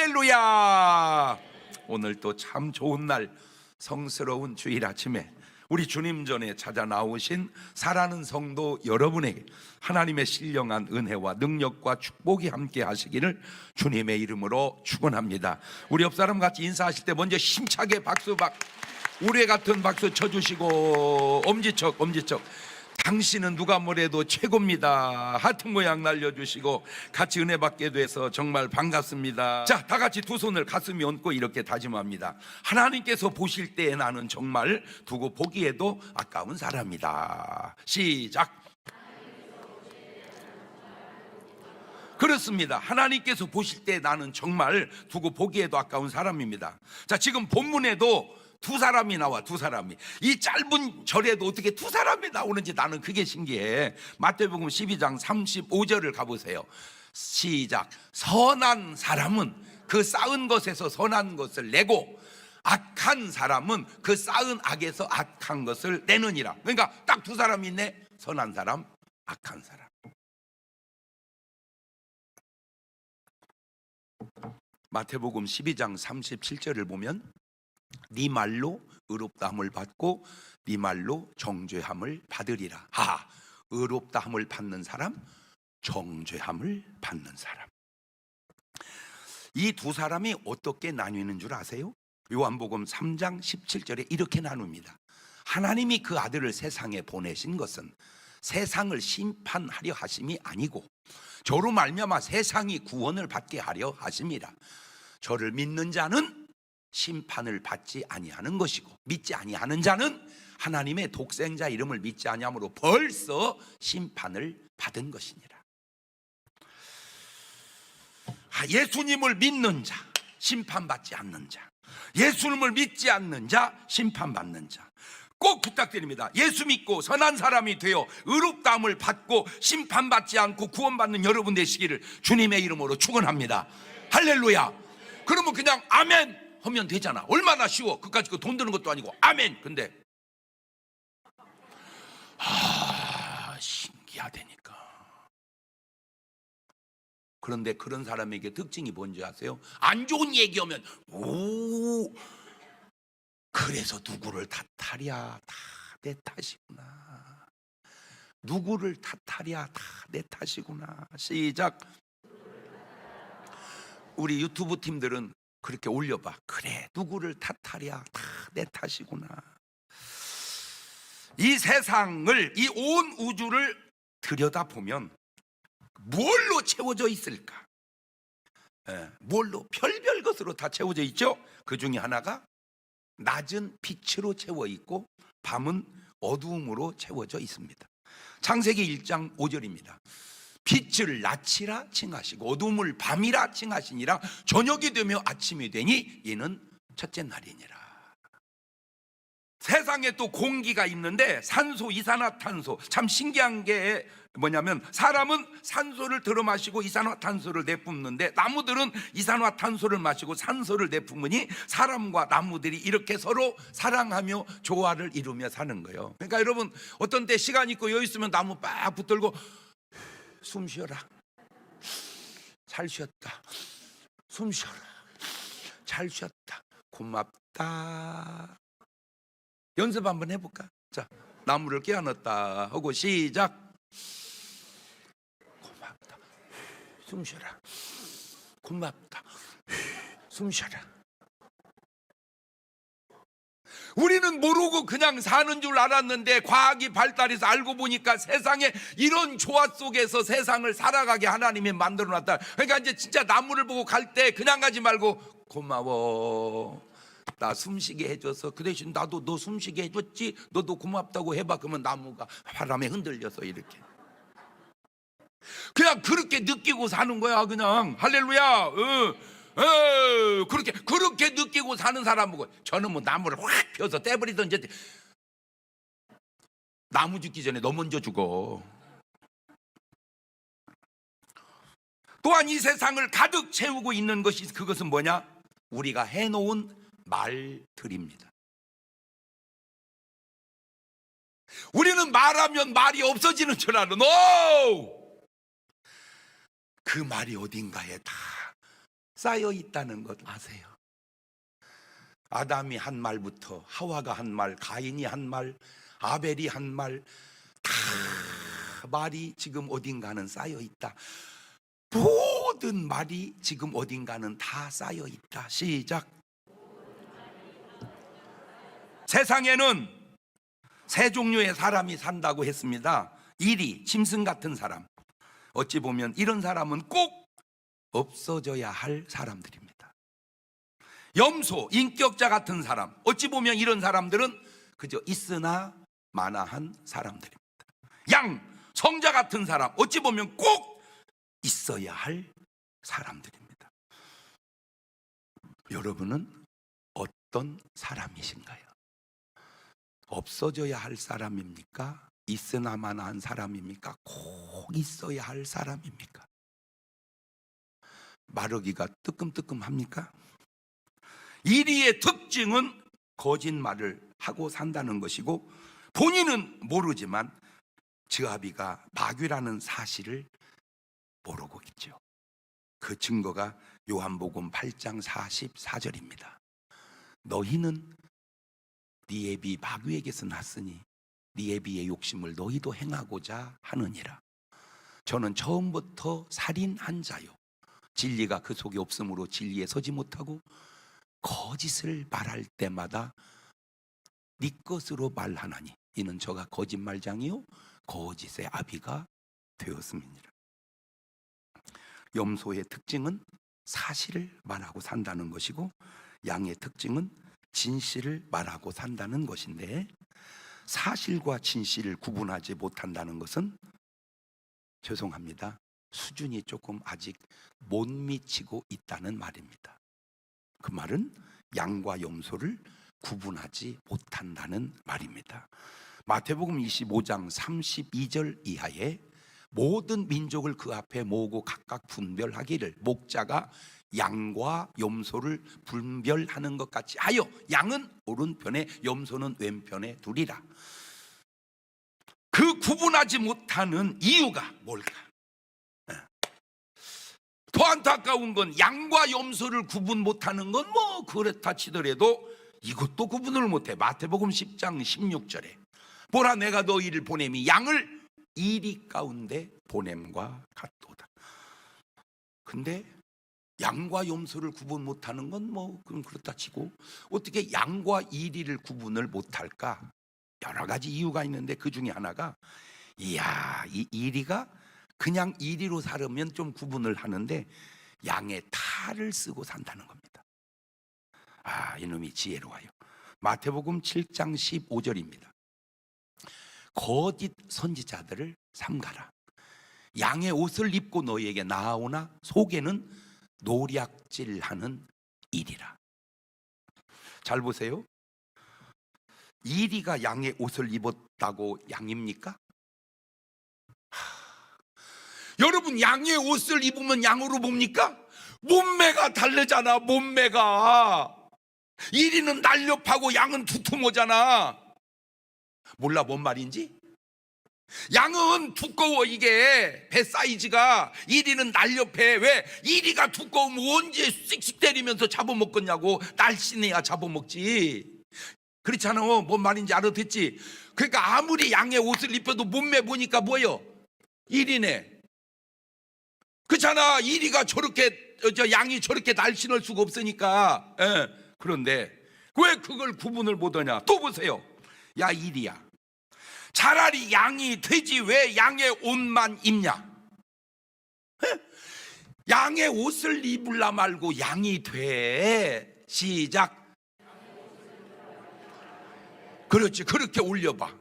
할렐루야. 오늘 또 참 좋은 날, 성스러운 주일 아침에 우리 주님 전에 찾아 나오신 사랑하는 성도 여러분에게 하나님의 신령한 은혜와 능력과 축복이 함께 하시기를 주님의 이름으로 축원합니다. 우리 옆 사람 같이 인사하실 때 먼저 힘차게 우레 같은 박수 쳐주시고 엄지척 당신은 누가 뭐래도 최고입니다. 하트 모양 날려주시고 같이 은혜 받게 돼서 정말 반갑습니다. 자, 다 같이 두 손을 가슴에 얹고 이렇게 다짐합니다. 하나님께서 보실 때 나는 정말 두고 보기에도 아까운 사람이다. 시작. 그렇습니다. 하나님께서 보실 때 나는 정말 두고 보기에도 아까운 사람입니다. 자, 지금 본문에도 두 사람이 나와. 두 사람이 이 짧은 절에도 어떻게 두 사람이 나오는지 나는 그게 신기해. 마태복음 12장 35절을 가보세요. 시작. 선한 사람은 그 쌓은 것에서 선한 것을 내고 악한 사람은 그 쌓은 악에서 악한 것을 내느니라. 그러니까 딱 두 사람이 있네. 선한 사람, 악한 사람. 마태복음 12장 37절을 보면 네 말로 의롭다함을 받고 네 말로 정죄함을 받으리라. 의롭다함을 받는 사람, 정죄함을 받는 사람. 이 두 사람이 어떻게 나뉘는 줄 아세요? 요한복음 3장 17절에 이렇게 나눕니다. 하나님이 그 아들을 세상에 보내신 것은 세상을 심판하려 하심이 아니고 저로 말미암아 세상이 구원을 받게 하려 하심이라. 저를 믿는 자는 심판을 받지 아니하는 것이고 믿지 아니하는 자는 하나님의 독생자 이름을 믿지 아니함으로 벌써 심판을 받은 것이니라. 예수님을 믿는 자, 심판받지 않는 자, 예수님을 믿지 않는 자, 심판받는 자. 꼭 부탁드립니다. 예수 믿고 선한 사람이 되어 의롭다함을 받고 심판받지 않고 구원받는 여러분 되시기를 주님의 이름으로 축원합니다. 할렐루야. 그러면 그냥 아멘 하면 되잖아. 얼마나 쉬워. 그까짓 거 돈 드는 것도 아니고 아멘. 근데 신기하다니까. 그런데 그런 사람에게 특징이 뭔지 아세요? 안 좋은 얘기하면 오, 그래서 누구를 탓하랴, 다 내 탓이구나. 누구를 탓하랴, 다 내 탓이구나. 시작. 우리 유튜브 팀들은 그렇게 올려봐. 그래, 누구를 탓하랴, 다 내 탓이구나. 이 세상을, 이 온 우주를 들여다보면 뭘로 채워져 있을까? 뭘로? 별별 것으로 다 채워져 있죠. 그 중에 하나가 낮은 빛으로 채워 있고 밤은 어두움으로 채워져 있습니다. 창세기 1장 5절입니다. 빛을 낮이라 칭하시고 어둠을 밤이라 칭하시니라. 저녁이 되며 아침이 되니 이는 첫째 날이니라. 세상에 또 공기가 있는데 산소, 이산화탄소. 참 신기한 게 뭐냐면 사람은 산소를 들어 마시고 이산화탄소를 내뿜는데 나무들은 이산화탄소를 마시고 산소를 내뿜으니 사람과 나무들이 이렇게 서로 사랑하며 조화를 이루며 사는 거예요. 그러니까 여러분 어떤 때 시간 있고 여유 있으면 나무 빡 붙들고 숨 쉬어라. 잘 쉬었다. 숨 쉬어라. 잘 쉬었다. 고맙다. 연습 한번 해볼까? 자, 나무를 끼워넣었다 하고 시작. 고맙다. 숨 쉬어라. 고맙다. 숨 쉬어라. 우리는 모르고 그냥 사는 줄 알았는데 과학이 발달해서 알고 보니까 세상에 이런 조화 속에서 세상을 살아가게 하나님이 만들어놨다. 그러니까 이제 진짜 나무를 보고 갈 때 그냥 가지 말고 고마워. 나 숨쉬게 해줘서 그 대신 나도 너 숨쉬게 해줬지. 너도 고맙다고 해봐. 그러면 나무가 바람에 흔들려서 이렇게 그냥 그렇게 느끼고 사는 거야. 그냥 할렐루야. 그렇게 느끼고 사는 사람이고 저는 뭐 나무를 확 펴서 떼버리든지. 나무 죽기 전에 너 먼저 죽어. 또한 이 세상을 가득 채우고 있는 것이 그것은 뭐냐? 우리가 해놓은 말들입니다. 우리는 말하면 말이 없어지는 줄 알아. 그 말이 어딘가에 다 쌓여 있다는 것 아세요? 아담이 한 말부터 하와가 한 말, 가인이 한 말, 아벨이 한 말, 다 말이 지금 어딘가는 쌓여 있다. 모든 말이 지금 어딘가는 다 쌓여 있다. 시작. 세상에는 세 종류의 사람이 산다고 했습니다. 이리, 짐승 같은 사람. 어찌 보면 이런 사람은 꼭 없어져야 할 사람들입니다. 염소, 인격자 같은 사람. 어찌 보면 이런 사람들은 그저 있으나 마나한 사람들입니다. 양, 성자 같은 사람. 어찌 보면 꼭 있어야 할 사람들입니다. 여러분은 어떤 사람이신가요? 없어져야 할 사람입니까? 있으나 마나한 사람입니까? 꼭 있어야 할 사람입니까? 말하기가 뜨끔뜨끔합니까? 이리의 특징은 거짓말을 하고 산다는 것이고, 본인은 모르지만 저아비가 마귀라는 사실을 모르고 있죠. 그 증거가 요한복음 8장 44절입니다. 너희는 네 애비 마귀에게서 났으니 네 애비의 욕심을 너희도 행하고자 하느니라. 저는 처음부터 살인한 자요, 진리가 그 속에 없으므로 진리에 서지 못하고 거짓을 말할 때마다 네 것으로 말하나니 이는 저가 거짓말장이요 거짓의 아비가 되었음이니라. 염소의 특징은 사실을 말하고 산다는 것이고, 양의 특징은 진실을 말하고 산다는 것인데, 사실과 진실을 구분하지 못한다는 것은 죄송합니다, 수준이 조금 아직 못 미치고 있다는 말입니다. 그 말은 양과 염소를 구분하지 못한다는 말입니다. 마태복음 25장 32절 이하에 모든 민족을 그 앞에 모으고 각각 분별하기를, 목자가 양과 염소를 분별하는 것 같이 하여 양은 오른편에 염소는 왼편에 두리라. 그 구분하지 못하는 이유가 뭘까? 더 안타까운 건 양과 염소를 구분 못하는 건 뭐 그렇다 치더라도 이것도 구분을 못해. 마태복음 10장 16절에 보라 내가 너희를 보냄이 양을 이리 가운데 보냄과 같도다. 근데 양과 염소를 구분 못하는 건 뭐 그렇다 치고 어떻게 양과 이리를 구분을 못할까? 여러 가지 이유가 있는데 그 중에 하나가, 이야, 이 이리가 그냥 이리로 살으면 좀 구분을 하는데 양의 탈을 쓰고 산다는 겁니다. 아, 이놈이 지혜로워요. 마태복음 7장 15절입니다. 거짓 선지자들을 삼가라. 양의 옷을 입고 너희에게 나아오나 속에는 노략질하는 이리라. 잘 보세요. 이리가 양의 옷을 입었다고 양입니까? 여러분, 양의 옷을 입으면 양으로 봅니까? 몸매가 다르잖아. 몸매가 이리는 날렵하고 양은 두툼하잖아. 몰라 뭔 말인지? 양은 두꺼워. 이게 배 사이즈가. 이리는 날렵해. 왜? 이리가 두꺼우면 언제 씩씩 때리면서 잡아먹겠냐고. 날씬해야 잡아먹지. 그렇잖아. 뭔 말인지 알아듣지? 그러니까 아무리 양의 옷을 입혀도 몸매 보니까 뭐예요? 이리네. 그렇잖아. 이리가 저렇게, 양이 저렇게 날씬할 수가 없으니까. 그런데 왜 그걸 구분을 못하냐? 또 보세요. 야, 이리야, 차라리 양이 되지 왜 양의 옷만 입냐? 양의 옷을 입을라 말고 양이 돼. 시작. 그렇지, 그렇게 올려봐.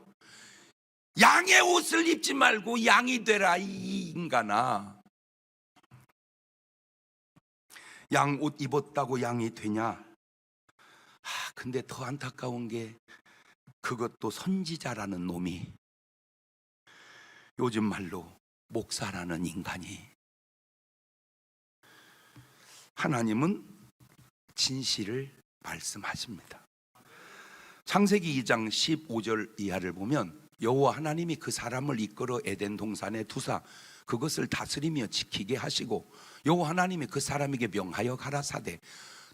양의 옷을 입지 말고 양이 되라, 이 인간아. 양 옷 입었다고 양이 되냐? 근데 더 안타까운 게 그것도 선지자라는 놈이, 요즘 말로 목사라는 인간이, 하나님은 진실을 말씀하십니다. 창세기 2장 15절 이하를 보면 여호와 하나님이 그 사람을 이끌어 에덴 동산에 두사 그것을 다스리며 지키게 하시고, 여호와 하나님이 그 사람에게 명하여 가라사대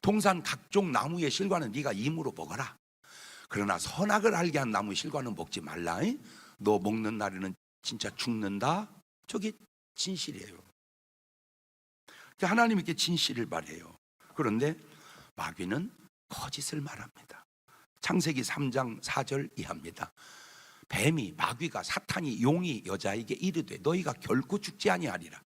동산 각종 나무의 실과는 네가 임으로 먹어라. 그러나 선악을 알게 한 나무의 실과는 먹지 말라. 너 먹는 날에는 진짜 죽는다. 저게 진실이에요. 하나님이 이렇게 진실을 말해요. 그런데 마귀는 거짓을 말합니다. 창세기 3장 4절 이하입니다. 뱀이, 마귀가, 사탄이, 용이 여자에게 이르되 너희가 결코 죽지 아니하리라.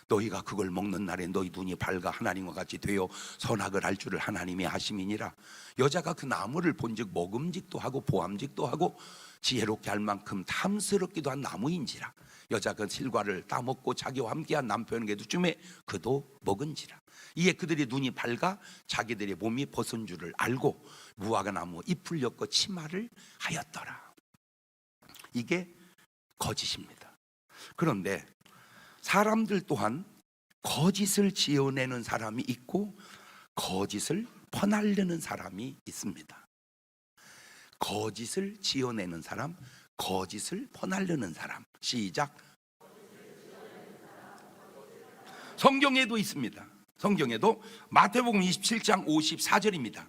너희가 그걸 먹는 날에 너희 눈이 밝아 하나님과 같이 되어 선악을 알 줄을 하나님이 아심이니라. 여자가 그 나무를 본즉 먹음직도 하고 보암직도 하고 지혜롭게 할 만큼 탐스럽기도 한 나무인지라. 여자가 그 실과를 따먹고 자기와 함께한 남편에게도 주매 그도 먹은지라. 이에 그들의 눈이 밝아 자기들의 몸이 벗은 줄을 알고 무화과 나무 잎을 엮어 치마를 하였더라. 이게 거짓입니다. 그런데 사람들 또한 거짓을 지어내는 사람이 있고 거짓을 퍼날르는 사람이 있습니다. 거짓을 지어내는 사람, 거짓을 퍼날르는 사람. 시작. 성경에도 있습니다. 성경에도 마태복음 27장 54절입니다.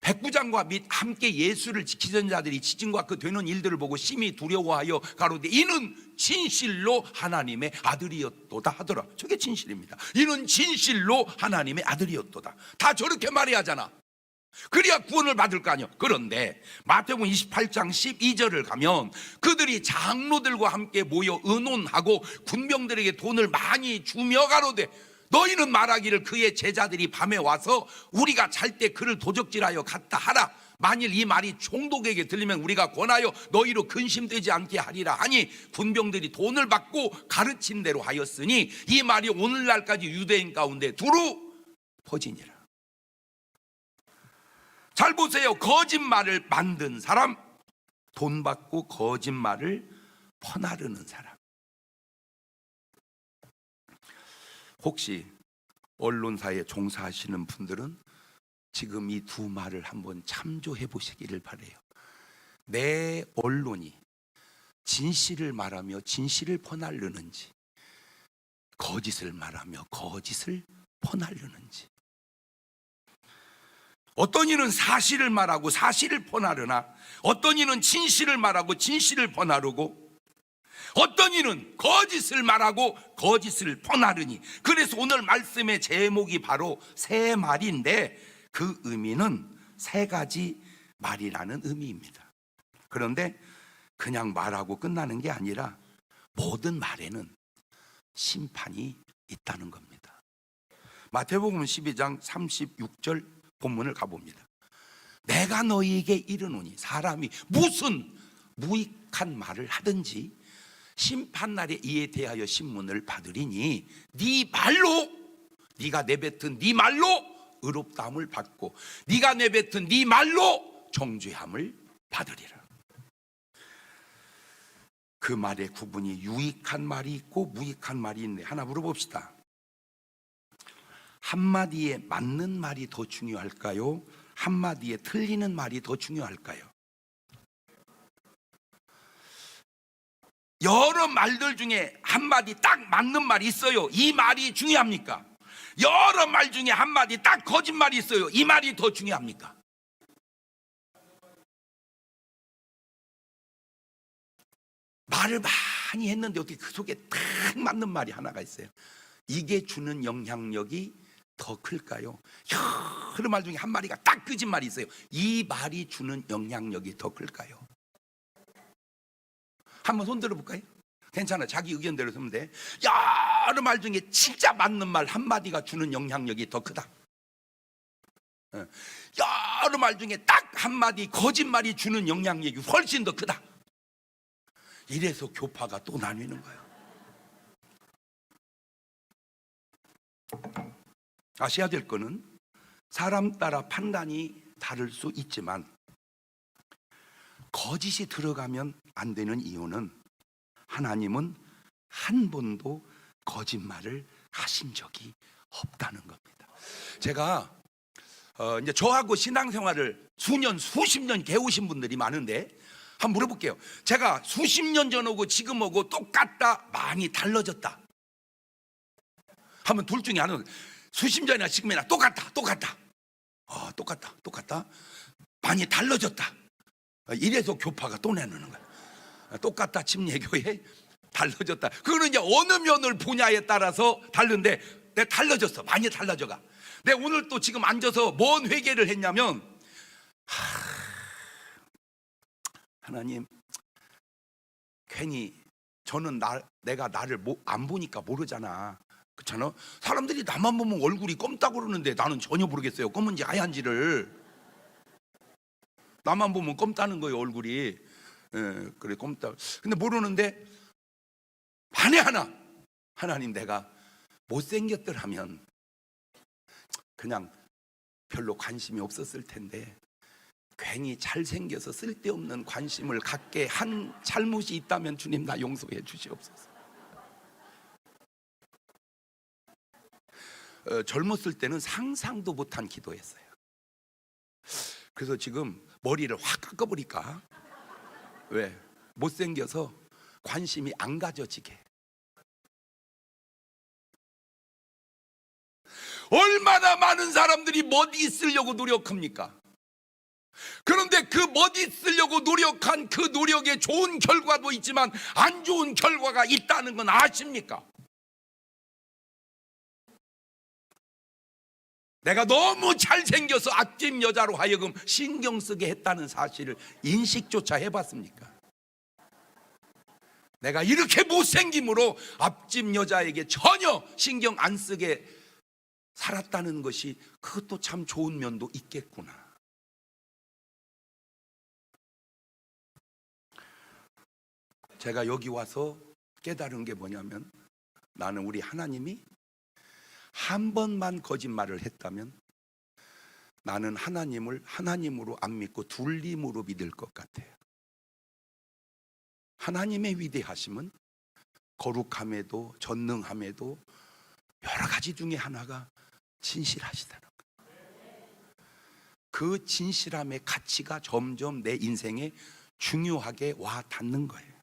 백부장과 및 함께 예수를 지키던 자들이 지진과 그 되는 일들을 보고 심히 두려워하여 가로되 이는 진실로 하나님의 아들이었도다 하더라. 저게 진실입니다. 이는 진실로 하나님의 아들이었도다. 다 저렇게 말해야 하잖아. 그래야 구원을 받을 거 아니야. 그런데 마태복음 28장 12절을 가면 그들이 장로들과 함께 모여 의논하고 군병들에게 돈을 많이 주며 가로되 너희는 말하기를 그의 제자들이 밤에 와서 우리가 잘 때 그를 도적질하여 갔다 하라. 만일 이 말이 총독에게 들리면 우리가 권하여 너희로 근심되지 않게 하리라 하니 군병들이 돈을 받고 가르친 대로 하였으니 이 말이 오늘날까지 유대인 가운데 두루 퍼지니라. 잘 보세요. 거짓말을 만든 사람, 돈 받고 거짓말을 퍼나르는 사람. 혹시 언론사에 종사하시는 분들은 지금 이 두 말을 한번 참조해 보시기를 바라요. 내 언론이 진실을 말하며 진실을 퍼나르는지, 거짓을 말하며 거짓을 퍼나르는지. 어떤 이는 사실을 말하고 사실을 퍼나르나 어떤 이는 진실을 말하고 진실을 퍼나르고 어떤 이는 거짓을 말하고 거짓을 퍼나르니. 그래서 오늘 말씀의 제목이 바로 세 말인데 그 의미는 세 가지 말이라는 의미입니다. 그런데 그냥 말하고 끝나는 게 아니라 모든 말에는 심판이 있다는 겁니다. 마태복음 12장 36절 본문을 가봅니다. 내가 너희에게 이르노니 사람이 무슨 무익한 말을 하든지 심판날에 이에 대하여 신문을 받으리니 네 말로, 네가 내뱉은 네 말로 의롭다함을 받고 네가 내뱉은 네 말로 정죄함을 받으리라. 그 말의 구분이 유익한 말이 있고 무익한 말이 있네. 하나 물어봅시다. 한마디에 맞는 말이 더 중요할까요? 한마디에 틀리는 말이 더 중요할까요? 여러 말들 중에 한마디 딱 맞는 말이 있어요. 이 말이 중요합니까? 여러 말 중에 한마디 딱 거짓말이 있어요. 이 말이 더 중요합니까? 말을 많이 했는데 어떻게 그 속에 딱 맞는 말이 하나가 있어요. 이게 주는 영향력이 더 클까요? 여러 말 중에 한 마리가 딱 거짓말이 있어요. 이 말이 주는 영향력이 더 클까요? 한번 손 들어볼까요? 괜찮아. 자기 의견대로 쓰면 돼. 여러 말 중에 진짜 맞는 말 한마디가 주는 영향력이 더 크다. 여러 말 중에 딱 한마디 거짓말이 주는 영향력이 훨씬 더 크다. 이래서 교파가 또 나뉘는 거예요. 아셔야 될 거는 사람 따라 판단이 다를 수 있지만 거짓이 들어가면 안 되는 이유는 하나님은 한 번도 거짓말을 하신 적이 없다는 겁니다. 제가 이제 저하고 신앙생활을 수십 년 개우신 분들이 많은데 한번 물어볼게요. 제가 수십 년 전하고 지금하고 똑같다, 많이 달라졌다? 하면 둘 중에 하나는 수십 년이나 지금이나 똑같다, 똑같다. 똑같다. 많이 달라졌다. 이래서 교파가 또 내놓는 거야. 똑같다 침례교회, 달라졌다. 그거는 이제 어느 면을 보냐에 따라서 다른데, 내가 달라졌어. 많이 달라져가. 내가 오늘 또 지금 앉아서 뭔 회개를 했냐면, 하나님, 괜히 저는 내가 나를 안 보니까 모르잖아. 그렇잖아. 사람들이 나만 보면 얼굴이 검다고 그러는데 나는 전혀 모르겠어요. 검은지 하얀지를. 나만 보면 검다는 거예요, 얼굴이. 그래, 검다. 근데 모르는데 만에 하나님, 내가 못생겼더라면 그냥 별로 관심이 없었을 텐데 괜히 잘생겨서 쓸데없는 관심을 갖게 한 잘못이 있다면 주님 나 용서해 주시옵소서. 젊었을 때는 상상도 못한 기도했어요. 그래서 지금 머리를 확 깎아버릴까? 왜? 못생겨서 관심이 안 가져지게. 얼마나 많은 사람들이 멋이 쓰려고 노력합니까? 그런데 그 멋이 쓰려고 노력한 그 노력에 좋은 결과도 있지만 안 좋은 결과가 있다는 건 아십니까? 내가 너무 잘생겨서 앞집 여자로 하여금 신경 쓰게 했다는 사실을 인식조차 해봤습니까? 내가 이렇게 못생김으로 앞집 여자에게 전혀 신경 안 쓰게 살았다는 것이 그것도 참 좋은 면도 있겠구나. 제가 여기 와서 깨달은 게 뭐냐면, 나는 우리 하나님이 한 번만 거짓말을 했다면 나는 하나님을 하나님으로 안 믿고 둘림으로 믿을 것 같아요. 하나님의 위대하심은 거룩함에도 전능함에도 여러 가지 중에 하나가 진실하시다는 거예요. 그 진실함의 가치가 점점 내 인생에 중요하게 와 닿는 거예요.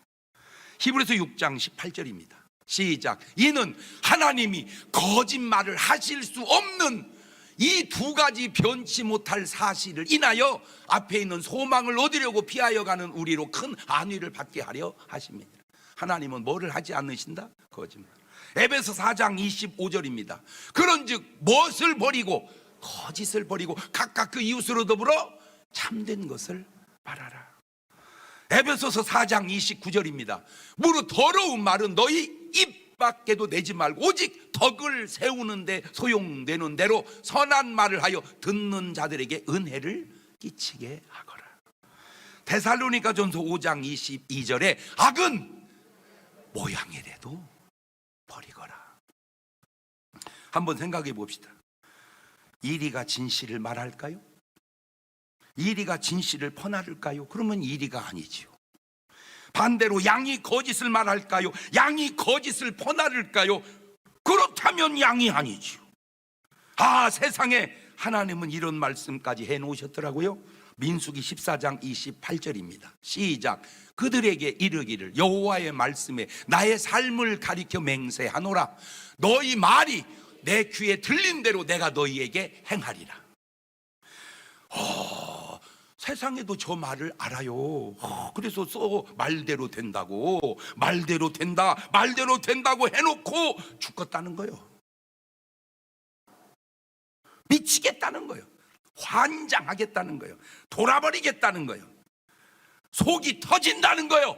히브리서 6장 18절입니다. 시작. 이는 하나님이 거짓말을 하실 수 없는 이 두 가지 변치 못할 사실을 인하여 앞에 있는 소망을 얻으려고 피하여 가는 우리로 큰 안위를 받게 하려 하십니다. 하나님은 뭐를 하지 않으신다? 거짓말. 에베소 4장 25절입니다. 그런즉 무엇을 버리고 거짓을 버리고 각각 그 이웃으로 더불어 참된 것을 말하라. 에베소서 4장 29절입니다. 무릇 더러운 말은 너희 입 밖에도 내지 말고 오직 덕을 세우는데 소용되는 대로 선한 말을 하여 듣는 자들에게 은혜를 끼치게 하거라. 데살로니가전서 5장 22절에 악은 모양이라도 버리거라. 한번 생각해 봅시다. 이리가 진실을 말할까요? 이리가 진실을 퍼나를까요? 그러면 이리가 아니지요. 반대로 양이 거짓을 말할까요? 양이 거짓을 퍼나를까요? 그렇다면 양이 아니지요. 세상에 하나님은 이런 말씀까지 해놓으셨더라고요. 민수기 14장 28절입니다. 시작. 그들에게 이르기를 여호와의 말씀에 나의 삶을 가리켜 맹세하노라. 너희 말이 내 귀에 들린 대로 내가 너희에게 행하리라. 세상에도 저 말을 알아요. 그래서 말대로 된다고, 말대로 된다고 해놓고 죽겠다는 거예요. 미치겠다는 거예요. 환장하겠다는 거예요. 돌아버리겠다는 거예요. 속이 터진다는 거예요.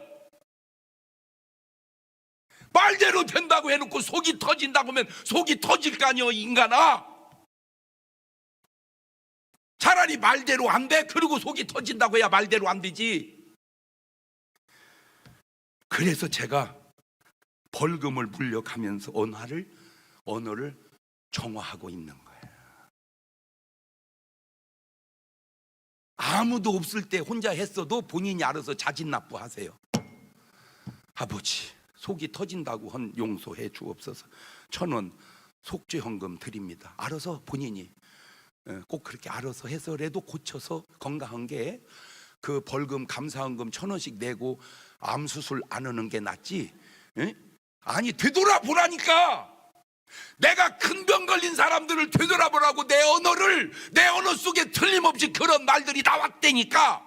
말대로 된다고 해놓고 속이 터진다고 하면 속이 터질 거 아니에요, 인간아. 차라리 말대로 안 돼. 그리고 속이 터진다고 해야 말대로 안 되지. 그래서 제가 벌금을 물려가면서 언어를 정화하고 있는 거예요. 아무도 없을 때 혼자 했어도 본인이 알아서 자진 납부하세요. 아버지, 속이 터진다고 용서해 주옵소서. 1,000원 속죄 헌금 드립니다. 알아서 본인이 꼭 그렇게 알아서 해서라도 고쳐서 건강한 게 그 벌금 감사원금 1,000원씩 내고 암 수술 안 하는 게 낫지. 에? 아니 되돌아보라니까. 내가 큰 병 걸린 사람들을 되돌아보라고. 내 언어 속에 틀림없이 그런 말들이 나왔다니까.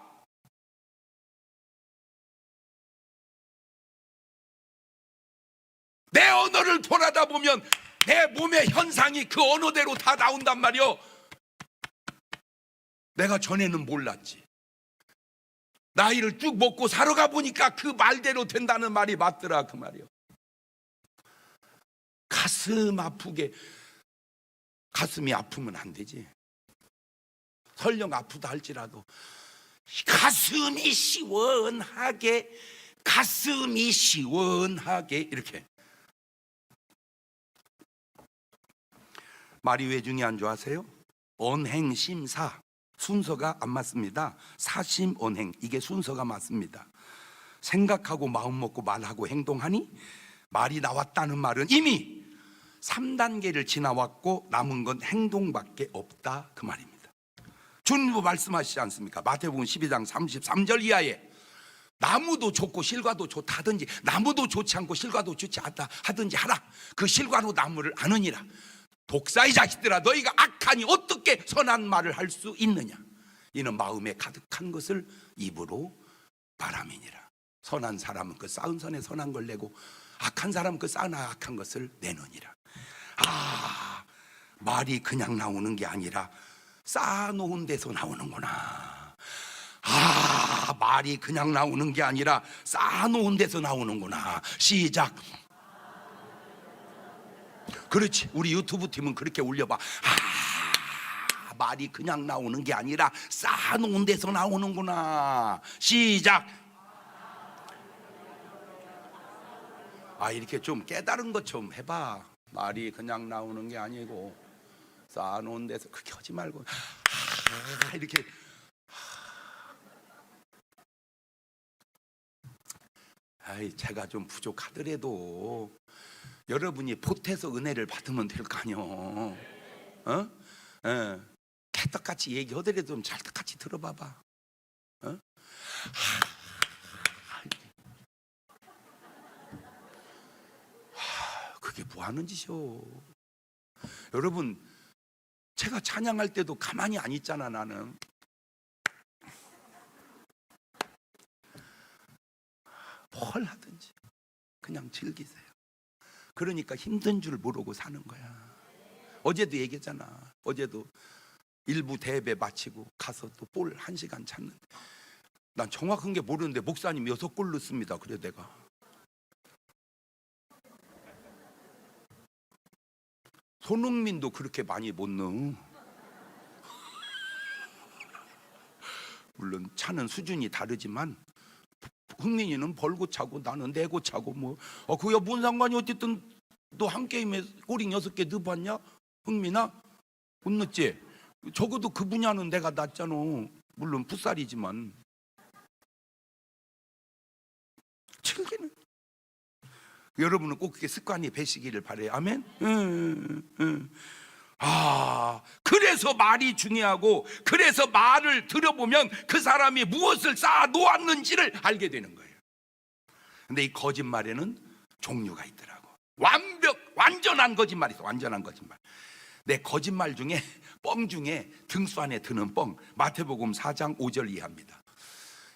내 언어를 돌아다 보면 내 몸의 현상이 그 언어대로 다 나온단 말이요. 내가 전에는 몰랐지. 나이를 쭉 먹고 살아가 보니까 그 말대로 된다는 말이 맞더라, 그 말이요. 가슴이 아프면 안 되지. 설령 아프다 할지라도 가슴이 시원하게 이렇게. 말이 왜 중요한 줄 아세요? 언행심사 순서가 안 맞습니다. 사심 언행, 이게 순서가 맞습니다. 생각하고 마음 먹고 말하고 행동하니 말이 나왔다는 말은 이미 3단계를 지나왔고 남은 건 행동밖에 없다, 그 말입니다. 주님도 말씀하시지 않습니까? 마태복음 12장 33절 이하에 나무도 좋고 실과도 좋다 하든지, 나무도 좋지 않고 실과도 좋지 않다 하든지 하라. 그 실과로 나무를 아느니라. 독사의 자식들아, 너희가 악하니 어떻게 선한 말을 할 수 있느냐. 이는 마음에 가득한 것을 입으로 말함이니라. 선한 사람은 그 쌓은 선에 선한 걸 내고 악한 사람은 그 쌓은 악한 것을 내느니라. 아, 말이 그냥 나오는 게 아니라 쌓아놓은 데서 나오는구나. 아, 말이 그냥 나오는 게 아니라 쌓아놓은 데서 나오는구나. 시작. 그렇지, 우리 유튜브 팀은 그렇게 올려봐. 아, 말이 그냥 나오는 게 아니라 쌓아놓은 데서 나오는구나. 시작. 아, 이렇게 좀 깨달은 것 좀 해봐. 말이 그냥 나오는 게 아니고 쌓아놓은 데서 그렇게 하지 말고 이렇게. 아이, 제가 좀 부족하더라도 여러분이 보태서 은혜를 받으면 될 거 아니요. 개떡같이 얘기하더라도 좀 찰떡같이 들어봐봐. 그게 뭐 하는 짓이요. 여러분, 제가 찬양할 때도 가만히 안 있잖아. 나는 뭘 하든지 그냥 즐기세요. 그러니까 힘든 줄 모르고 사는 거야. 어제도 얘기했잖아. 어제도 일부 대회 마치고 가서 또 볼 1시간 찾는데, 난 정확한 게 모르는데 목사님 6골 넣습니다. 그래 내가 손흥민도 그렇게 많이 못 넣어. 물론 차는 수준이 다르지만 흥민이는 벌고 차고 나는 내고 차고 뭐 그게 뭔 상관이. 어쨌든 너 한 게임에 골 6개 넣어봤냐? 흥민아? 못 넣었지? 적어도 그 분야는 내가 낫잖아. 물론 풋살이지만. 즐기는 여러분은 꼭 그게 습관이 배시기를 바래요. 아멘. 아, 그래서 말이 중요하고, 그래서 말을 들어보면 그 사람이 무엇을 쌓아 놓았는지를 알게 되는 거예요. 근데 이 거짓말에는 종류가 있더라고. 완전한 거짓말이 있어. 완전한 거짓말. 내 거짓말 중에, 뻥 중에 등수 안에 드는 뻥, 마태복음 4장 5절 이하입니다.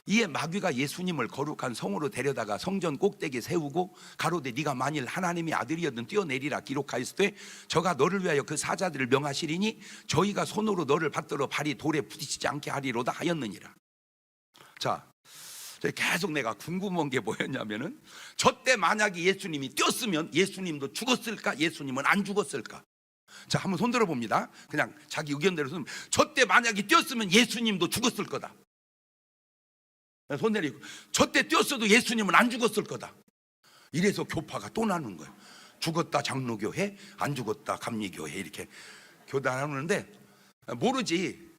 이에 마귀가 예수님을 거룩한 성으로 데려다가 성전 꼭대기에 세우고 가로되 네가 만일 하나님의 아들이었든 뛰어내리라 기록하였을 때 저가 너를 위하여 그 사자들을 명하시리니 저희가 손으로 너를 받들어 발이 돌에 부딪히지 않게 하리로다 하였느니라. 자, 계속 내가 궁금한 게 뭐였냐면은, 저때 만약에 예수님이 뛰었으면 예수님도 죽었을까? 예수님은 안 죽었을까? 자, 한번 손 들어 봅니다. 그냥 자기 의견대로 쓰면, 저때 만약에 뛰었으면 예수님도 죽었을 거다. 손 내리고, 저때 뛰었어도 예수님은 안 죽었을 거다. 이래서 교파가 또 나는 거예요. 죽었다 장로교회, 안 죽었다 감리교회, 이렇게 교단하는데 모르지.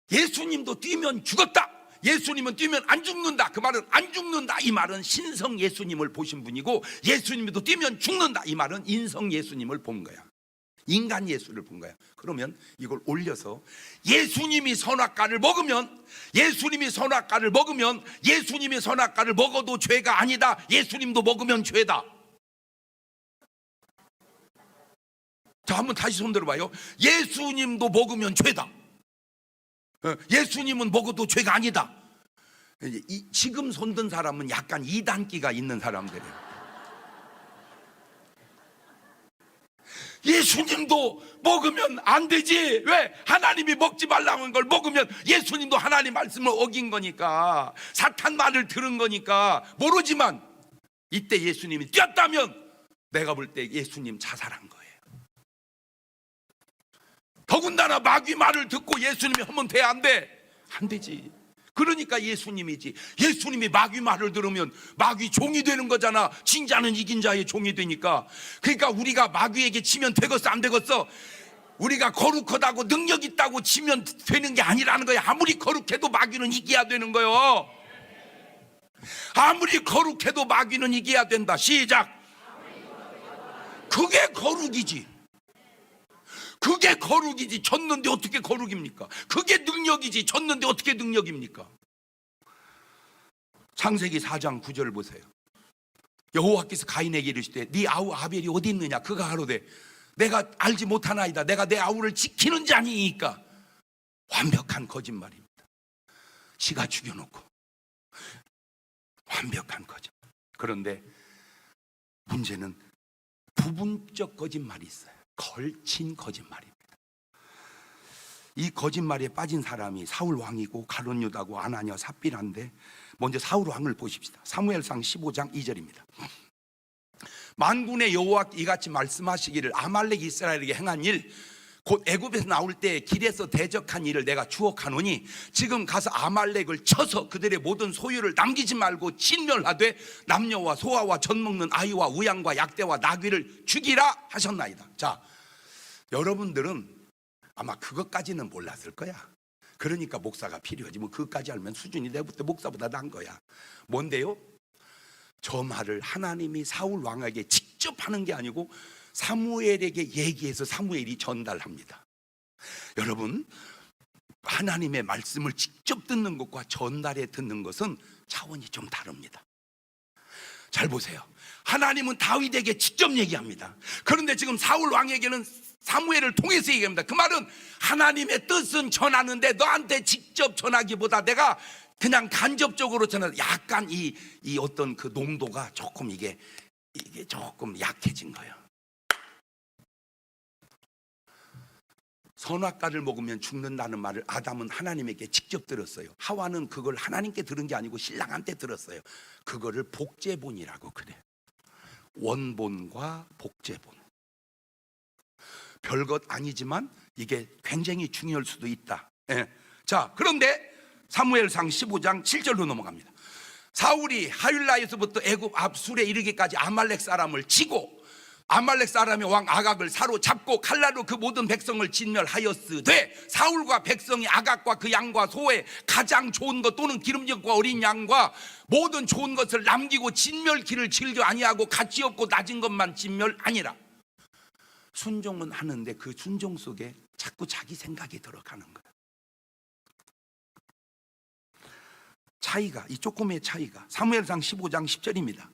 예수님도 뛰면 죽었다, 예수님은 뛰면 안 죽는다, 그 말은 안 죽는다, 이 말은 신성 예수님을 보신 분이고, 예수님도 뛰면 죽는다, 이 말은 인성 예수님을 본 거야. 인간 예수를 본 거야. 그러면 이걸 올려서 예수님이 선악과를 먹으면 예수님이 선악과를 먹어도 죄가 아니다. 예수님도 먹으면 죄다. 자, 한번 다시 손 들어봐요. 예수님도 먹으면 죄다. 예수님은 먹어도 죄가 아니다. 지금 손든 사람은 약간 이단기가 있는 사람들이에요. 예수님도 먹으면 안 되지. 왜? 하나님이 먹지 말라는 걸 먹으면 예수님도 하나님 말씀을 어긴 거니까, 사탄 말을 들은 거니까. 모르지만 이때 예수님이 뛰었다면 내가 볼 때 예수님 자살한 거예요. 더군다나 마귀 말을 듣고 예수님이 하면 돼, 안 돼? 안 되지. 그러니까 예수님이지. 예수님이 마귀 말을 들으면 마귀 종이 되는 거잖아. 진자는 이긴 자의 종이 되니까. 그러니까 우리가 마귀에게 치면 되겠어, 안 되겠어? 우리가 거룩하다고 능력 있다고 치면 되는 게 아니라는 거야. 아무리 거룩해도 마귀는 이겨야 되는 거예요. 아무리 거룩해도 마귀는 이겨야 된다. 시작. 그게 거룩이지. 그게 거룩이지. 졌는데 어떻게 거룩입니까? 그게 능력이지. 졌는데 어떻게 능력입니까? 창세기 4장 9절 보세요. 여호와께서 가인에게 이르시되 네 아우 아벨이 어디 있느냐? 그가 가로되 내가 알지 못하나이다. 내가 내 아우를 지키는 자니까. 완벽한 거짓말입니다. 지가 죽여놓고 완벽한 거짓말. 그런데 문제는 부분적 거짓말이 있어요. 걸친 거짓말입니다. 이 거짓말에 빠진 사람이 사울 왕이고 가룟 유다고 아나니아 삽비라인데, 먼저 사울 왕을 보십시다. 사무엘상 15장 2절입니다. 만군의 여호와 이같이 말씀하시기를 아말렉 이스라엘에게 행한 일, 곧 애굽에서 나올 때 길에서 대적한 일을 내가 추억하노니 지금 가서 아말렉을 쳐서 그들의 모든 소유를 남기지 말고 진멸하되 남녀와 소아와 젖 먹는 아이와 우양과 약대와 나귀를 죽이라 하셨나이다. 자, 여러분들은 아마 그것까지는 몰랐을 거야. 그러니까 목사가 필요하지. 뭐 그것까지 알면 수준이 내부터 목사보다 난 거야. 뭔데요? 저 말을 하나님이 사울 왕에게 직접 하는 게 아니고 사무엘에게 얘기해서 사무엘이 전달합니다. 여러분, 하나님의 말씀을 직접 듣는 것과 전달해 듣는 것은 차원이 좀 다릅니다. 잘 보세요. 하나님은 다윗에게 직접 얘기합니다. 그런데 지금 사울 왕에게는 사무엘을 통해서 얘기합니다. 그 말은 하나님의 뜻은 전하는데 너한테 직접 전하기보다 내가 그냥 간접적으로 전하, 약간 이 어떤 그 농도가 조금 이게 조금 약해진 거예요. 선악과를 먹으면 죽는다는 말을 아담은 하나님에게 직접 들었어요. 하와는 그걸 하나님께 들은 게 아니고 신랑한테 들었어요. 그거를 복제본이라고 그래. 원본과 복제본. 별것 아니지만 이게 굉장히 중요할 수도 있다. 예. 자, 그런데 사무엘상 15장 7절로 넘어갑니다. 사울이 하윌라에서부터 애굽 앞술에 이르기까지 아말렉 사람을 치고 아말렉 사람의 왕 아각을 사로잡고 칼날로 그 모든 백성을 진멸하였으되 사울과 백성이 아각과 그 양과 소에 가장 좋은 것 또는 기름진과 어린 양과 모든 좋은 것을 남기고 진멸기를 즐겨 아니하고 가치 없고 낮은 것만 진멸하니라. 순종은 하는데 그 순종 속에 자꾸 자기 생각이 들어가는 거예요. 차이가, 이 조금의 차이가 사무엘상 15장 10절입니다.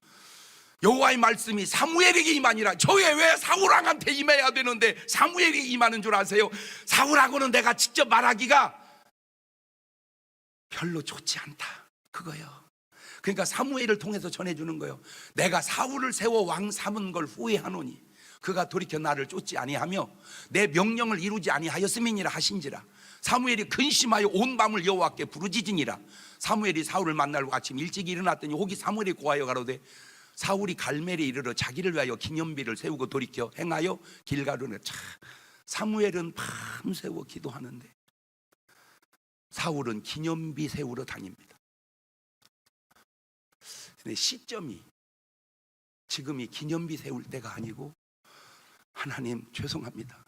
여호와의 말씀이 사무엘에게 임하니라. 저게 왜 사울왕한테 임해야 되는데 사무엘에게 임하는 줄 아세요? 사울하고는 내가 직접 말하기가 별로 좋지 않다, 그거요. 그러니까 사무엘을 통해서 전해주는 거예요. 내가 사울을 세워 왕 삼은 걸 후회하노니 그가 돌이켜 나를 쫓지 아니하며 내 명령을 이루지 아니하였음이니라 하신지라. 사무엘이 근심하여 온 밤을 여호와께 부르짖으니라. 사무엘이 사울을 만나러 아침 일찍 일어났더니 혹이 사무엘이 고하여 가로되 사울이 갈멜에 이르러 자기를 위하여 기념비를 세우고 돌이켜 행하여 길가로는. 사무엘은 밤새워 기도하는데 사울은 기념비 세우러 다닙니다. 근데 시점이 지금이 기념비 세울 때가 아니고 하나님 죄송합니다,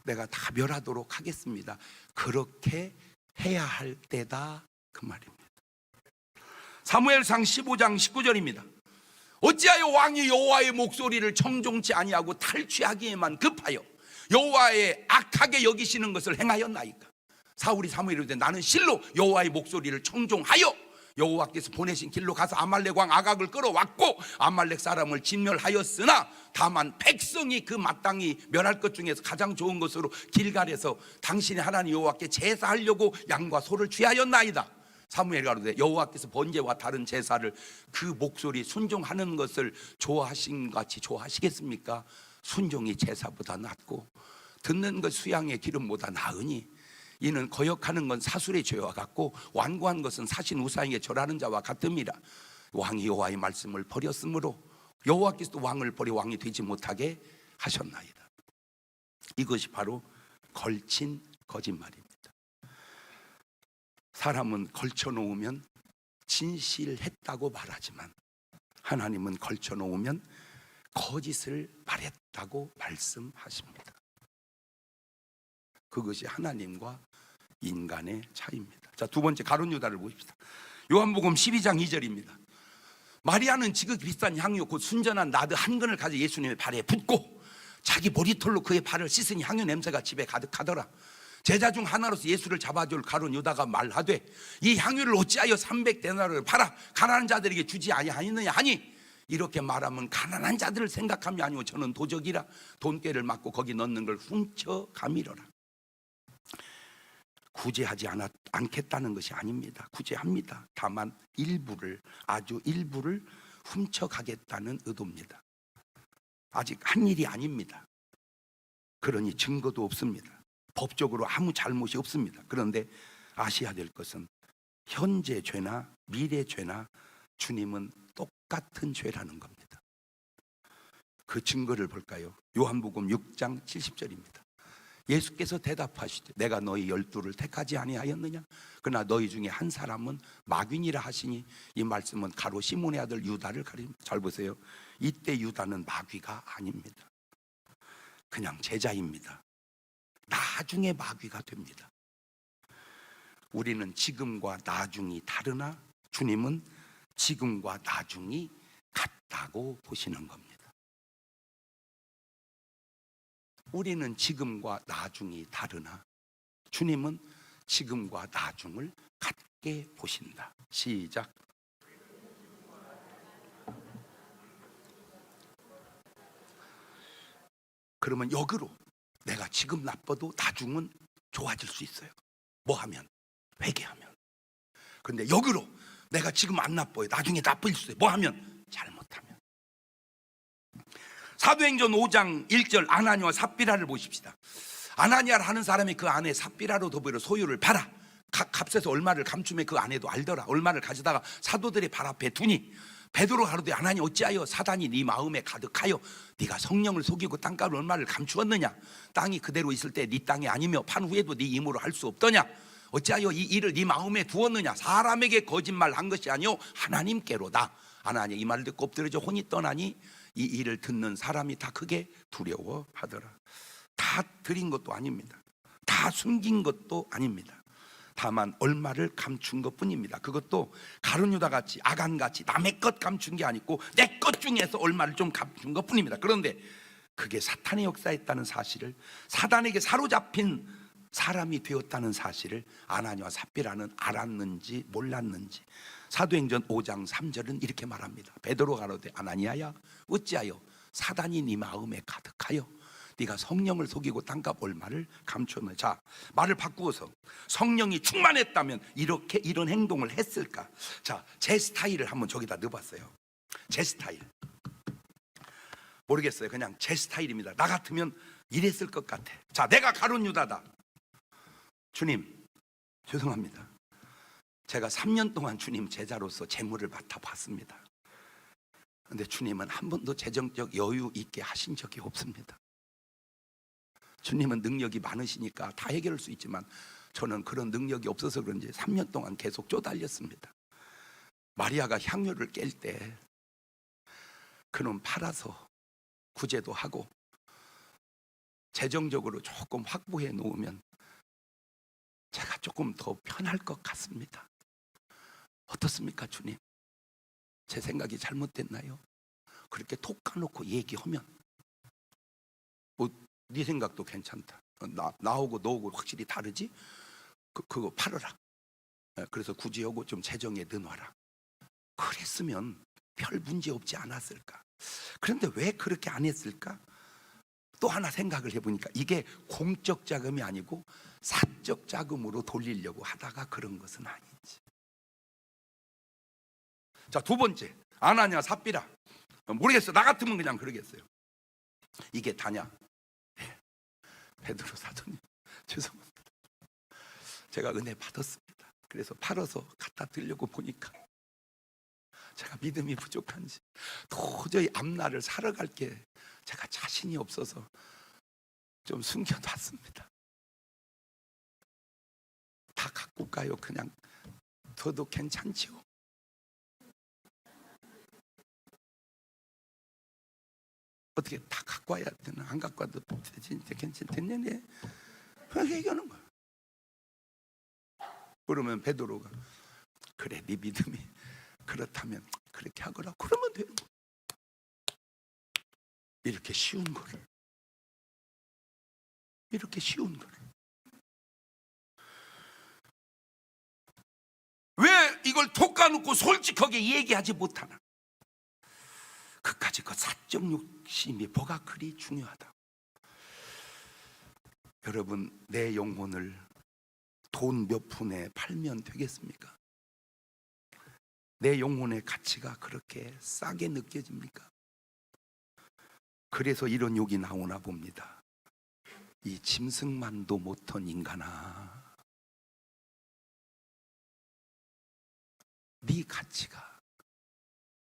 내가 다 멸하도록 하겠습니다, 그렇게 해야 할 때다, 그 말입니다. 사무엘상 15장 19절입니다. 어찌하여 왕이 여호와의 목소리를 청종치 아니하고 탈취하기에만 급하여 여호와의 악하게 여기시는 것을 행하였나이까? 사울이 사무엘에 이르되 나는 실로 여호와의 목소리를 청종하여 여호와께서 보내신 길로 가서 아말렉 왕 아각을 끌어왔고 아말렉 사람을 진멸하였으나 다만 백성이 그 마땅히 멸할 것 중에서 가장 좋은 것으로 길갈에서 당신의 하나님 여호와께 제사하려고 양과 소를 취하였나이다. 사무엘이 가로되 여호와께서 번제와 다른 제사를 그 목소리 순종하는 것을 좋아하신 같이 좋아하시겠습니까? 순종이 제사보다 낫고 듣는 것 수양의 기름보다 나으니 이는 거역하는 건 사술의 죄와 같고 완고한 것은 사신 우상에게 절하는 자와 같음이라. 왕이 여호와의 말씀을 버렸으므로 여호와께서도 왕을 버려 왕이 되지 못하게 하셨나이다. 이것이 바로 걸친 거짓말입니다. 사람은 걸쳐놓으면 진실했다고 말하지만 하나님은 걸쳐놓으면 거짓을 말했다고 말씀하십니다. 그것이 하나님과 인간의 차이입니다. 자, 두 번째 가룟 유다를 보십시다. 요한복음 12장 2절입니다. 마리아는 지극히 비싼 향유 곧 순전한 나드 한 근을 가져 예수님의 발에 붓고 자기 머리털로 그의 발을 씻으니 향유 냄새가 집에 가득하더라. 제자 중 하나로서 예수를 잡아줄 가룟 유다가 말하되 이 향유를 어찌하여 300데나리온을 팔아 가난한 자들에게 주지 아니하느냐 하니 이렇게 말하면 가난한 자들을 생각함이 아니오 저는 도적이라 돈꾀를 맞고 거기 넣는 걸 훔쳐 가미러라. 구제하지 않겠다는 것이 아닙니다. 구제합니다. 다만 일부를, 아주 일부를 훔쳐가겠다는 의도입니다. 아직 한 일이 아닙니다. 그러니 증거도 없습니다. 법적으로 아무 잘못이 없습니다. 그런데 아셔야 될 것은 현재 죄나 미래 죄나 주님은 똑같은 죄라는 겁니다. 그 증거를 볼까요? 요한복음 6장 70절입니다. 예수께서 대답하시되 내가 너희 12를 택하지 아니하였느냐? 그러나 너희 중에 한 사람은 마귀니라 하시니 이 말씀은 가로 시몬의 아들 유다를 가립니다. 잘 보세요. 이때 유다는 마귀가 아닙니다. 그냥 제자입니다. 나중에 마귀가 됩니다. 우리는 지금과 나중이 다르나 주님은 지금과 나중이 같다고 보시는 겁니다. 우리는 지금과 나중이 다르나 주님은 지금과 나중을 같게 보신다. 시작. 그러면 역으로 내가 지금 나빠도 나중은 좋아질 수 있어요. 뭐 하면? 회개하면. 그런데 역으로 내가 지금 안 나빠요. 나중에 나쁠 수 있어요. 뭐 하면? 잘못하면. 사도행전 5장 1절 아나니아와 삽비라를 보십시다. 아나니아를 하는 사람이 그 안에 삽비라로 더불어 소유를 팔아 값에서 얼마를 감추매 그 안에도 알더라. 얼마를 가져다가 사도들의 발 앞에 두니 베드로 가로되 아나니 어찌하여 사단이 네 마음에 가득하여 네가 성령을 속이고 땅값을 얼마를 감추었느냐? 땅이 그대로 있을 때 네 땅이 아니며 판 후에도 네 힘으로 할 수 없더냐? 어찌하여 이 일을 네 마음에 두었느냐? 사람에게 거짓말한 것이 아니요 하나님께로다. 아나니 이 말을 듣고 엎드려져 혼이 떠나니 이 일을 듣는 사람이 다 크게 두려워하더라. 다 드린 것도 아닙니다. 다 숨긴 것도 아닙니다. 다만 얼마를 감춘 것뿐입니다. 그것도 가룟 유다 같이 아간 같이 남의 것 감춘 게 아니고 내 것 중에서 얼마를 좀 감춘 것뿐입니다. 그런데 그게 사탄의 역사였다는 사실을, 사단에게 사로잡힌 사람이 되었다는 사실을 아나니아와 삽비라는 알았는지 몰랐는지 사도행전 5장 3절은 이렇게 말합니다. 베드로 가로되 아나니아야 어찌하여 사단이 네 마음에 가득하여 네가 성령을 속이고 땅값 얼마를 감추었느냐? 자, 말을 바꾸어서 성령이 충만했다면 이렇게 이런 행동을 했을까? 자, 제 스타일을 한번 저기다 넣어봤어요. 제 스타일 모르겠어요. 그냥 제 스타일입니다. 나 같으면 이랬을 것 같아. 자, 내가 가룟 유다다. 주님 죄송합니다. 제가 3년 동안 주님 제자로서 재물을 맡아봤습니다. 그런데 주님은 한 번도 재정적 여유 있게 하신 적이 없습니다. 주님은 능력이 많으시니까 다 해결할 수 있지만 저는 그런 능력이 없어서 그런지 3년 동안 계속 쪼달렸습니다. 마리아가 향유를 깰 때 그놈 팔아서 구제도 하고 재정적으로 조금 확보해 놓으면 제가 조금 더 편할 것 같습니다. 어떻습니까, 주님? 제 생각이 잘못됐나요? 그렇게 톡 까놓고 얘기하면 뭐 네 생각도 괜찮다. 나하고 너하고 확실히 다르지? 그거 팔아라. 그래서 굳이 하고 좀 재정에 넣어놔라. 그랬으면 별 문제 없지 않았을까? 그런데 왜 그렇게 안 했을까? 또 하나 생각을 해보니까 이게 공적 자금이 아니고 사적 자금으로 돌리려고 하다가 그런 것은 아닌지. 자, 두 번째, 아나냐 삽비라. 모르겠어요. 나 같으면 그냥 그러겠어요. 이게 다냐? 네. 베드로 사도님, 죄송합니다. 제가 은혜 받았습니다. 그래서 팔아서 갖다 드리려고 보니까 제가 믿음이 부족한지 도저히 앞날을 살아갈 게 제가 자신이 없어서 좀 숨겨놨습니다. 다 갖고 가요. 그냥 저도 괜찮지요. 어떻게 다 갖고 와야 되나? 안 갖고 와도 진짜 괜찮겠네. 그렇게 얘기하는 거야. 그러면 베드로가 그래, 네 믿음이 그렇다면 그렇게 하거라. 그러면 돼. 이렇게 쉬운 거를, 이렇게 쉬운 거를 왜 이걸 톡까놓고 솔직하게 얘기하지 못하나? 그까지 그 사적 욕심이 뭐가 그리 중요하다. 여러분, 내 영혼을 돈 몇 푼에 팔면 되겠습니까? 내 영혼의 가치가 그렇게 싸게 느껴집니까? 그래서 이런 욕이 나오나 봅니다. 이 짐승만도 못한 인간아, 네 가치가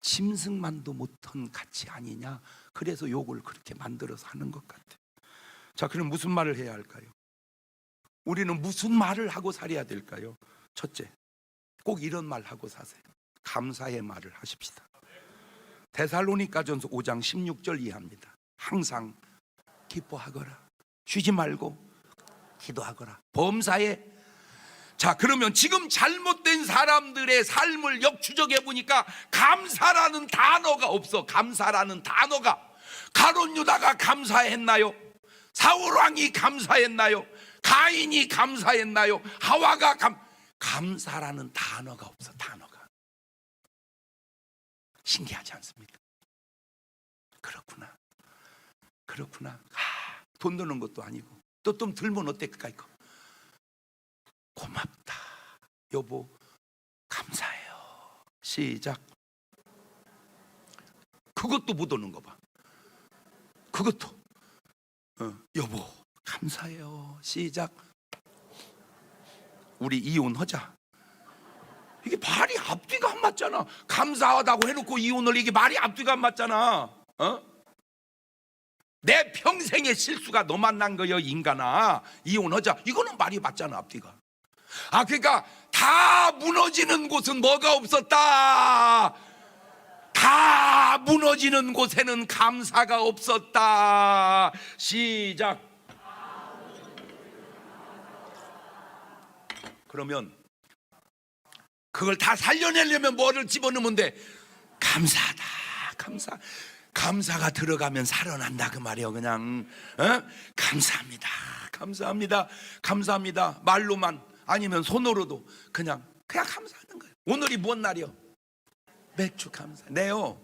짐승만도 못한 가치 아니냐? 그래서 욕을 그렇게 만들어서 하는 것 같아요. 자, 그럼 무슨 말을 해야 할까요? 우리는 무슨 말을 하고 살아야 될까요? 첫째, 꼭 이런 말 하고 사세요. 감사의 말을 하십시다. 데살로니가전서 5장 16절 이하입니다. 항상 기뻐하거라. 쉬지 말고 기도하거라. 범사에. 자, 그러면 지금 잘못된 사람들의 삶을 역추적해 보니까 감사라는 단어가 없어. 감사라는 단어가. 가룟 유다가 감사했나요? 사울 왕이 감사했나요? 가인이 감사했나요? 하와가 감사라는 단어가 없어. 단어가. 신기하지 않습니까? 그렇구나. 그렇구나. 돈 드는 것도 아니고 또 좀 들면 어떨까 이거. 고맙다. 여보, 감사해요. 시작. 그것도 못 오는 거 봐. 그것도 여보, 감사해요. 시작. 우리 이혼하자. 이게 말이 앞뒤가 안 맞잖아. 감사하다고 해놓고 이혼을, 이게 말이 앞뒤가 안 맞잖아. 내 평생의 실수가 너만 난 거여 인간아. 이혼하자. 이거는 말이 맞잖아. 앞뒤가. 그러니까 다 무너지는 곳은 뭐가 없었다? 다 무너지는 곳에는 감사가 없었다. 시작. 그러면 그걸 다 살려내려면 뭐를 집어넣으면 돼? 감사하다. 감사가 들어가면 살아난다 그 말이에요. 그냥 감사합니다. 감사합니다. 감사합니다. 말로만 아니면 손으로도 그냥 감사하는 거예요. 오늘이 뭔 날이요? 맥주 감사. 네요.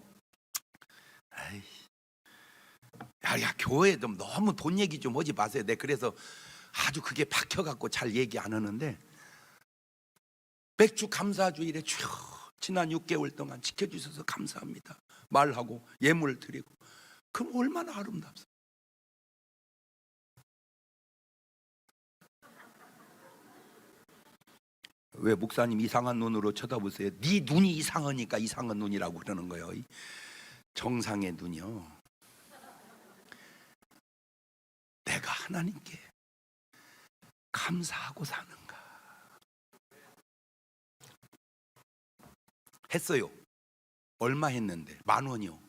야, 교회에 좀 너무 돈 얘기 좀 하지 마세요. 네, 그래서 아주 그게 박혀갖고 잘 얘기 안 하는데, 맥주 감사주일에 쭉 지난 6개월 동안 지켜주셔서 감사합니다 말하고 예물 드리고, 그럼 얼마나 아름답습니까? 왜 목사님 이상한 눈으로 쳐다보세요? 네 눈이 이상하니까 이상한 눈이라고 그러는 거예요. 정상의 눈이요. 내가 하나님께 감사하고 사는가 했어요. 얼마 했는데? 10,000원이요.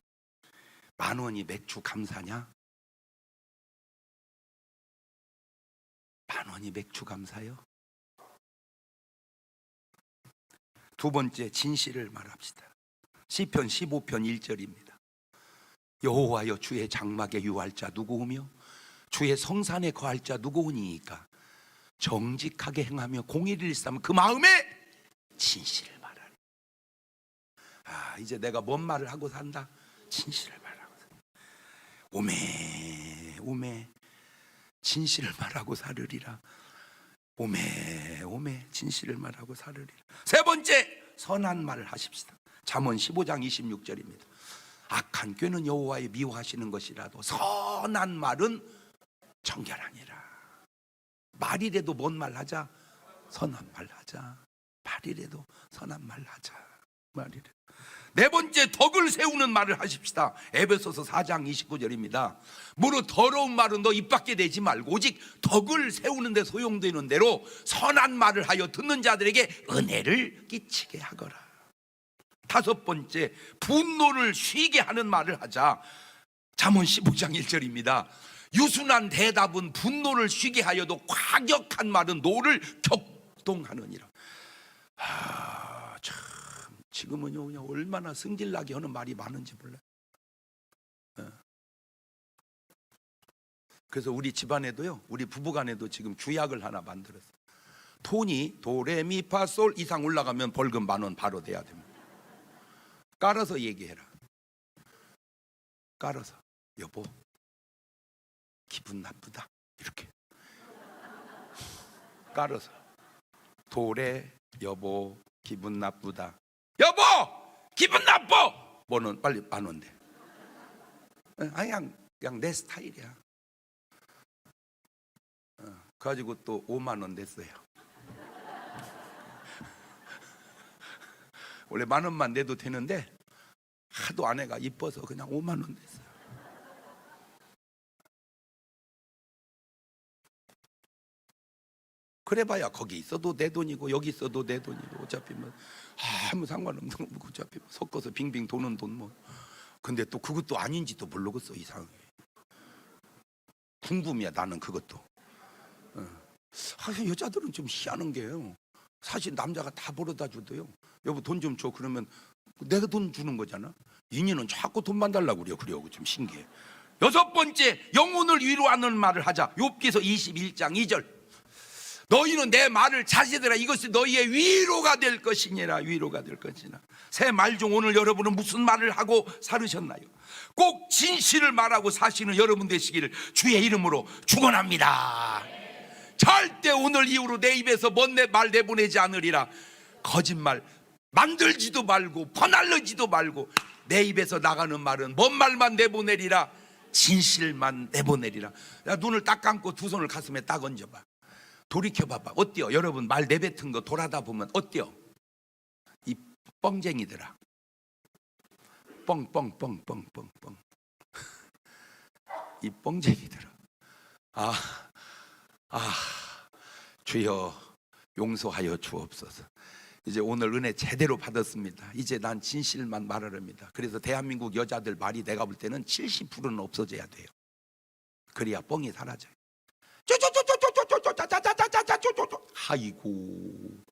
10,000원이 맥주 감사냐? 10,000원이 맥주 감사요? 두 번째, 진실을 말합시다. 시편 15편 1절입니다. 여호와여, 주의 장막에 유할 자 누구오며 주의 성산에 거할 자 누구오니까 정직하게 행하며 공의를 일삼으면 그 마음에 진실을 말하라. 이제 내가 뭔 말을 하고 산다? 진실을 말하고 산다. 오매 오매 진실을 말하고 살으리라. 오매 오매 진실을 말하고 살으리라. 세 번째, 선한 말을 하십시다. 잠언 15장 26절입니다. 악한 꾀는 여호와의 미워하시는 것이라도 선한 말은 정결하니라. 말이라도 뭔 말 하자? 선한 말 하자. 말이라도 선한 말 하자. 말이라도. 네 번째, 덕을 세우는 말을 하십시다. 에베소서 4장 29절입니다. 무릇 더러운 말은 너 입 밖에 내지 말고 오직 덕을 세우는 데 소용되는 대로 선한 말을 하여 듣는 자들에게 은혜를 끼치게 하거라. 다섯 번째, 분노를 쉬게 하는 말을 하자. 잠언 15장 1절입니다. 유순한 대답은 분노를 쉬게 하여도 과격한 말은 노를 격동하느니라. 참 지금은요 그냥 얼마나 승질나게 하는 말이 많은지 몰라요. 그래서 우리 집안에도요, 우리 부부간에도 지금 규약을 하나 만들었어요. 톤이 도레미파솔 이상 올라가면 벌금 10,000원 바로 돼야 됩니다. 깔아서 얘기해라. 깔아서 여보 기분 나쁘다 이렇게 깔아서 도레 여보 기분 나쁘다. 여보 기분 나빠. 뭐는 빨리 10,000원 돼. 그냥 내 스타일이야. 가지고 또 50,000원 냈어요. 원래 10,000원만 내도 되는데 하도 아내가 이뻐서 그냥 50,000원 냈어요. 그래봐야 거기 있어도 내 돈이고 여기 있어도 내 돈이고 어차피 뭐 아무 상관없는 거 어차피 뭐 섞어서 빙빙 도는 돈 뭐. 근데 또 그것도 아닌지도 모르겠어. 이상하게 궁금이야 나는 그것도. 여자들은 좀 희한한 게요. 사실 남자가 다 벌어다 줘도요, 여보 돈 좀 줘 그러면 내가 돈 주는 거잖아. 인연은 자꾸 돈만 달라고 그래요. 좀 신기해. 여섯 번째, 영혼을 위로하는 말을 하자. 욥기서 21장 2절. 너희는 내 말을 자세들아 이것이 너희의 위로가 될 것이니라. 위로가 될 것이나. 새 말 중 오늘 여러분은 무슨 말을 하고 살으셨나요? 꼭 진실을 말하고 사시는 여러분 되시기를 주의 이름으로 축원합니다. 절대 오늘 이후로 내 입에서 먼 말 내보내지 않으리라. 거짓말 만들지도 말고 퍼날르지도 말고 내 입에서 나가는 말은 뭔 말만 내보내리라. 진실만 내보내리라. 야, 눈을 딱 감고 두 손을 가슴에 딱 얹어봐. 돌이켜봐봐. 어때요? 여러분 말 내뱉은 거 돌아다 보면 어때요? 이 뻥쟁이들아. 뻥뻥뻥뻥뻥뻥. 이 뻥쟁이들아. 주여 용서하여 주옵소서. 이제 오늘 은혜 제대로 받았습니다. 이제 난 진실만 말하렵니다. 그래서 대한민국 여자들 말이 내가 볼 때는 70%는 없어져야 돼요. 그래야 뻥이 사라져요. 아이고,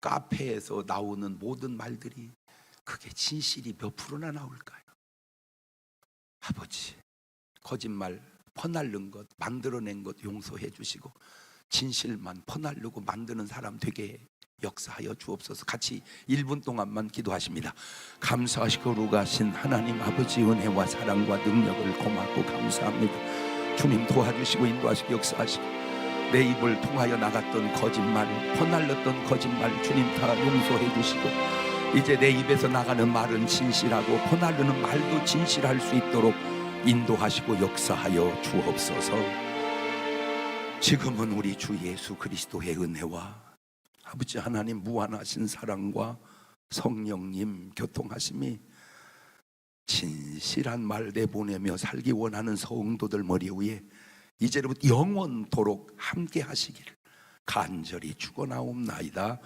카페에서 나오는 모든 말들이 그게 진실이 몇 프로나 나올까요? 아버지, 거짓말 퍼날른 것, 만들어낸 것 용서해 주시고 진실만 퍼날르고 만드는 사람 되게 역사하여 주옵소서. 같이 1분 동안만 기도하십니다. 감사하시고 거룩하신 하나님 아버지 은혜와 사랑과 능력을 고맙고 감사합니다. 주님 도와주시고 인도하시고 역사하시고 내 입을 통하여 나갔던 거짓말, 퍼날렸던 거짓말 주님 다 용서해 주시고 이제 내 입에서 나가는 말은 진실하고 퍼날르는 말도 진실할 수 있도록 인도하시고 역사하여 주옵소서. 지금은 우리 주 예수 그리스도의 은혜와 아버지 하나님 무한하신 사랑과 성령님 교통하심이 진실한 말 내보내며 살기 원하는 성도들 머리 위에 이제부터 영원토록 함께 하시기를 간절히 축원하옵나이다.